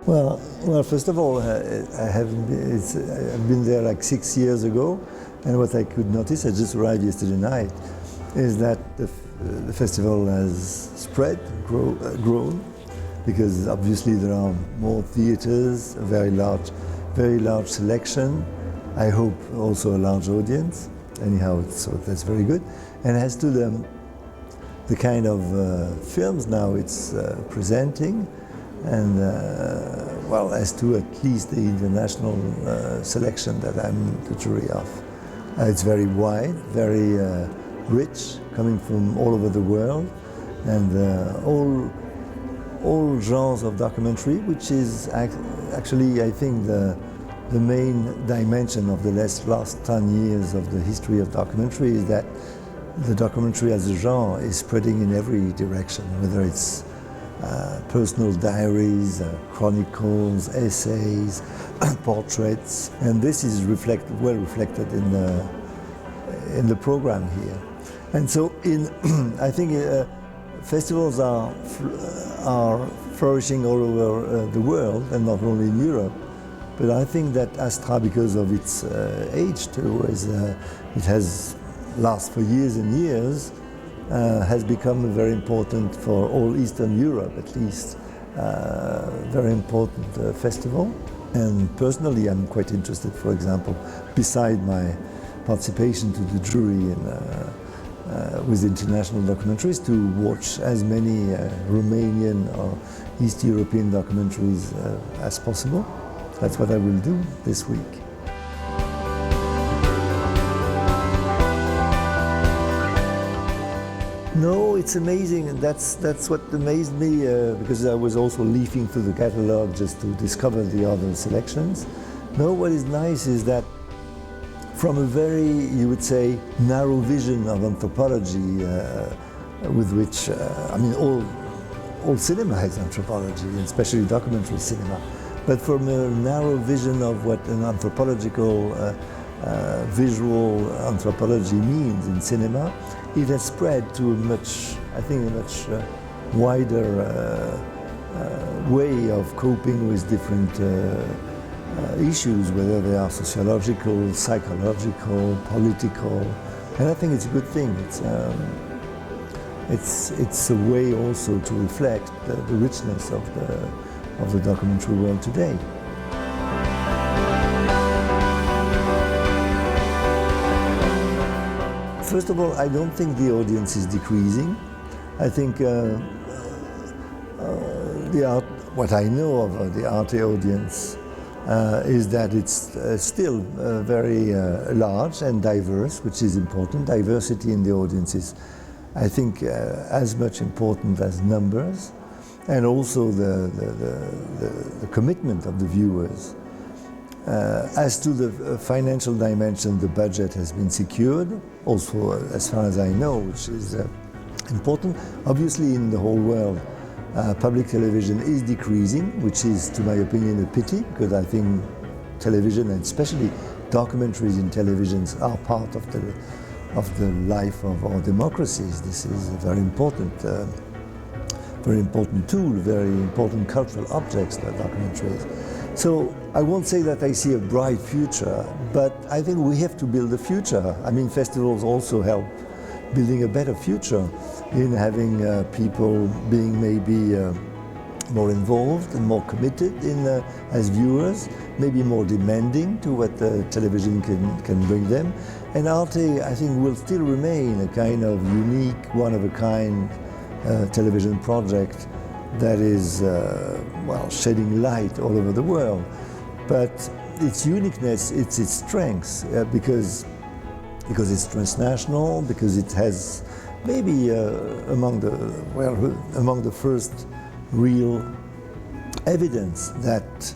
Well, first of all, I've been there like 6 years ago, and what I could notice, I just arrived yesterday night, is that the festival has spread, grown, because obviously there are more theaters, a very large selection. I hope also a large audience. Anyhow, so that's very good. And as to the kind of films now it's presenting, and well, as to at least the international selection that I'm the jury of. It's very wide, very rich, coming from all over the world, and all genres of documentary, which is actually, I think, the main dimension of the last 10 years of the history of documentary, is that the documentary as a genre is spreading in every direction, whether it's personal diaries, chronicles, essays, portraits, and this is well reflected in the program here. And so, I think festivals are flourishing all over the world, and not only in Europe. But I think that Astra, because of its age too, it has lasted for years and years, has become very important for all Eastern Europe, at least. Very important festival. And personally, I'm quite interested, for example, beside my participation to the jury with international documentaries, to watch as many Romanian or East European documentaries as possible. That's what I will do this week. No, it's amazing, and that's what amazed me, because I was also leafing through the catalogue just to discover the other selections. No, what is nice is that from a very, you would say, narrow vision of anthropology, with which, I mean, all cinema is anthropology, and especially documentary cinema. But from a narrow vision of what an anthropological, visual anthropology means in cinema, it has spread to a much wider way of coping with different issues, whether they are sociological, psychological, political, and I think it's a good thing. It's a way also to reflect the richness of the documentary world today. First of all, I don't think the audience is decreasing. I think what I know of the ARTE audience is that it's still very large and diverse, which is important. Diversity in the audience is, I think, as much important as numbers, and also the commitment of the viewers. As to the financial dimension, the budget has been secured, also as far as I know, which is important. Obviously, in the whole world, public television is decreasing, which is, to my opinion, a pity, because I think television, and especially documentaries in televisions, are part of the life of our democracies. This is a very important tool, very important cultural objects, the documentaries. So I won't say that I see a bright future, but I think we have to build a future. I mean, festivals also help building a better future in having people being maybe more involved and more committed as viewers, maybe more demanding to what television can bring them. And ARTE, I think, will still remain a kind of unique, one-of-a-kind television project that is, well, shedding light all over the world. But its uniqueness, it's its strengths, because it's transnational, because it has maybe among the first real evidence that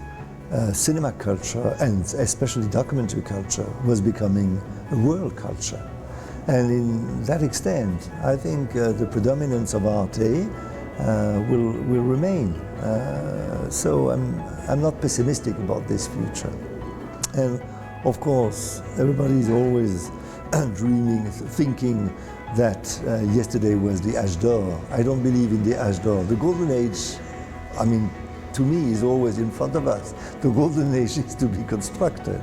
cinema culture, and especially documentary culture, was becoming a world culture. And in that extent, I think the predominance of ARTE will remain. So I'm not pessimistic about this future. And of course, everybody is always dreaming, thinking that yesterday was the âge d'or. I don't believe in the âge d'or. The golden age, I mean, to me is always in front of us. The golden age is to be constructed.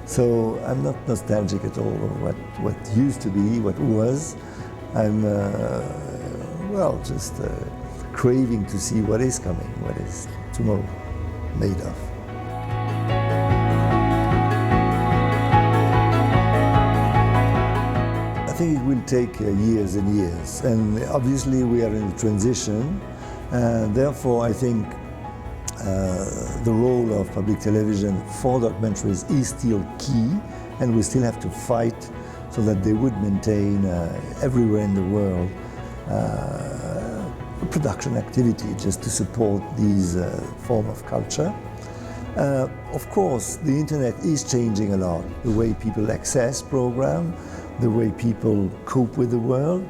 So I'm not nostalgic at all of what used to be, what was. I'm, just craving to see what is coming, what is tomorrow made of. I think it will take years and years, and obviously we are in a transition, and therefore I think the role of public television for documentaries is still key, and we still have to fight so that they would maintain everywhere in the world production activity just to support these form of culture. Of course, the internet is changing a lot, the way people access programs, the way people cope with the world,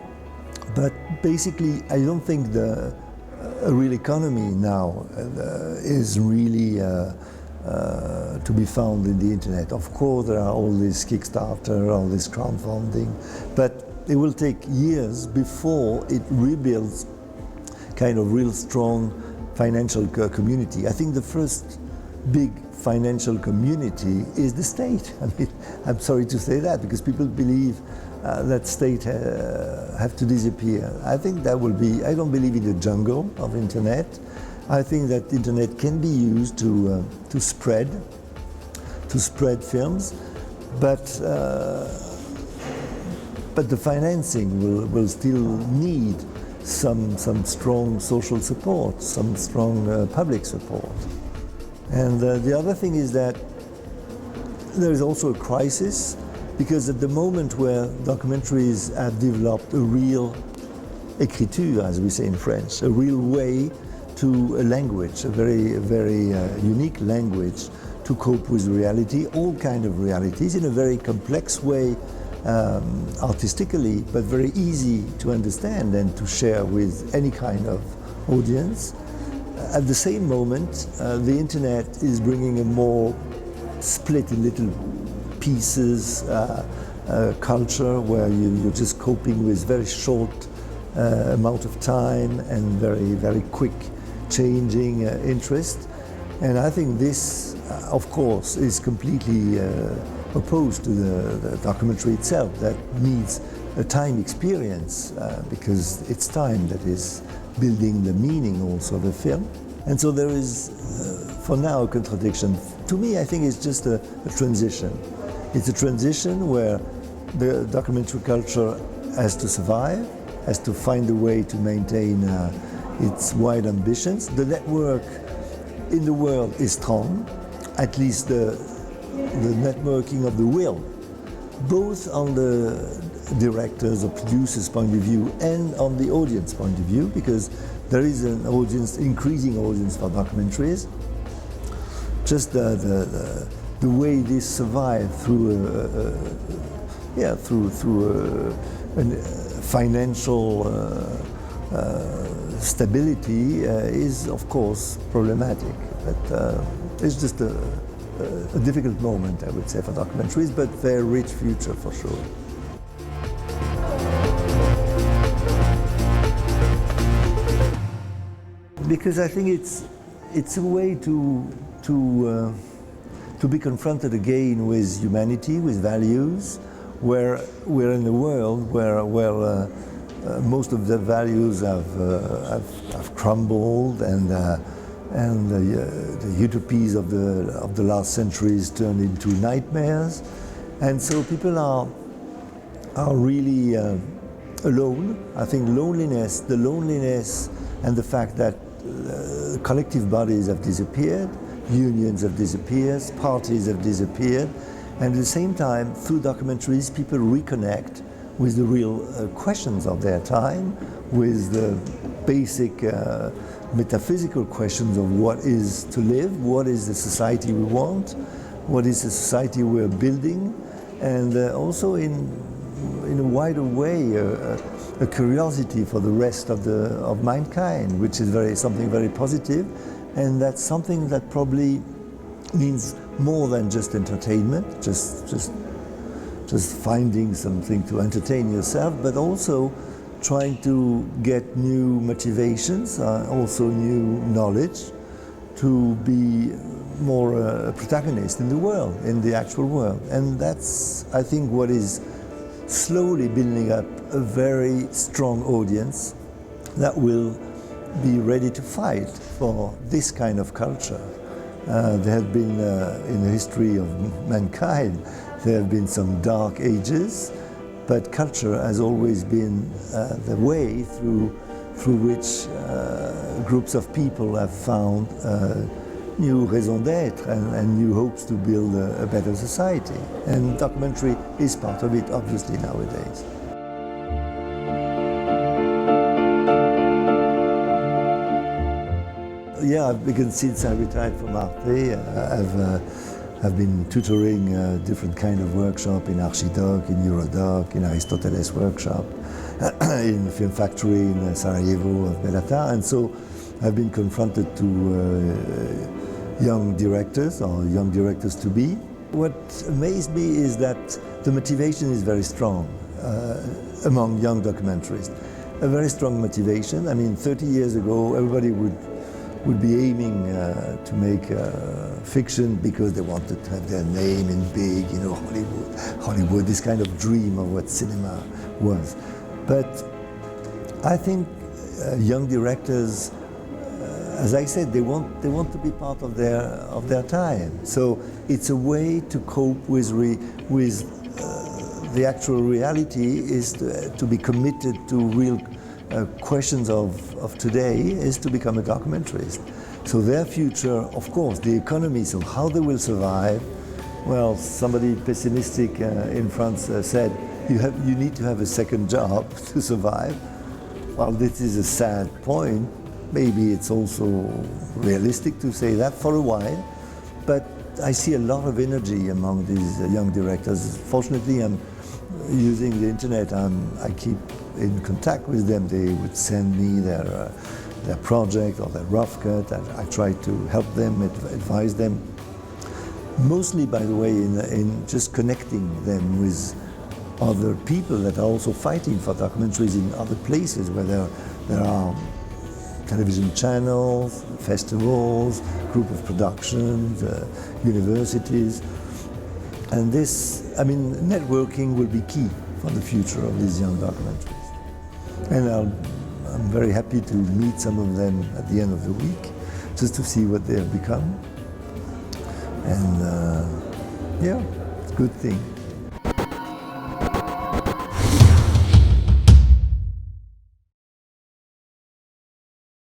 but basically I don't think a real economy now is really to be found in the internet. Of course, there are all these Kickstarter, all this crowdfunding, but it will take years before it rebuilds kind of real strong financial community. I think the first big financial community is the state. I mean, I'm sorry to say that because people believe that state have to disappear. I think that will be, I don't believe in the jungle of internet. I think that internet can be used to spread films, but the financing will still need some strong social support, some strong public support. And the other thing is that there is also a crisis, because at the moment where documentaries have developed a real écriture, as we say in French, a real way to a language, a very unique language to cope with reality, all kind of realities, in a very complex way, artistically, but very easy to understand and to share with any kind of audience. At the same moment, the internet is bringing a more split in little pieces culture where you're just coping with very short amount of time and very quick changing interest. And I think this, of course, is completely opposed to the documentary itself, that needs a time experience because it's time that is building the meaning also of a film. And so there is, for now, a contradiction. To me, I think it's just a transition. It's a transition where the documentary culture has to survive, has to find a way to maintain its wide ambitions. The network in the world is strong, at least the networking of the will, both on the directors or producers' point of view and on the audience point of view, because there is an audience, increasing audience for documentaries. Just the way this survived through financial stability is of course problematic, but it's just a difficult moment, I would say, for documentaries, but very rich future for sure. Because I think it's a way to be confronted again with humanity, with values, where we're in a world where most of the values have crumbled, and the utopias of the last centuries turned into nightmares, and so people are really alone. I think the loneliness and the fact that collective bodies have disappeared, unions have disappeared, parties have disappeared, and at the same time, through documentaries, people reconnect with the real questions of their time, with the basic metaphysical questions of what is to live, what is the society we want, what is the society we're building, and also in a wider way, a curiosity for the rest of mankind, which is something very positive, and that's something that probably means more than just entertainment, just finding something to entertain yourself, but also trying to get new motivations, also new knowledge, to be more a protagonist in the world, in the actual world. And that's, I think, what is slowly building up a very strong audience that will be ready to fight for this kind of culture. There have been, in the history of mankind, there have been some dark ages, but culture has always been the way through which groups of people have found new raison d'être and new hopes to build a better society. And documentary is part of it, obviously, nowadays. Yeah, I've begun since I retired from ARTE. I've been tutoring different kind of workshop in Archidoc, in Eurodoc, in Aristoteles workshop, in Film Factory in Sarajevo of Belata, and so I've been confronted to young directors or young directors to be. What amazed me is that the motivation is very strong among young documentarists. A very strong motivation. I mean, 30 years ago, everybody would be aiming to make fiction because they wanted to have their name in big, you know, Hollywood, this kind of dream of what cinema was. But I think young directors, as I said, they want to be part of their time. So it's a way to cope with the actual reality, is to be committed to real questions of today, is to become a documentarist. So their future, of course, the economy, so how they will survive. Well, somebody pessimistic in France said, you need to have a second job to survive. Well, this is a sad point. Maybe it's also realistic to say that for a while, but I see a lot of energy among these young directors. Fortunately, I'm using the internet. I keep in contact with them. They would send me their project or their rough cut. I try to help them, advise them. Mostly, by the way, in just connecting them with other people that are also fighting for documentaries in other places where there are television channels, festivals, group of productions, universities. And this, I mean, networking will be key for the future of these young documentaries. And I'm very happy to meet some of them at the end of the week, just to see what they have become. And yeah, it's a good thing.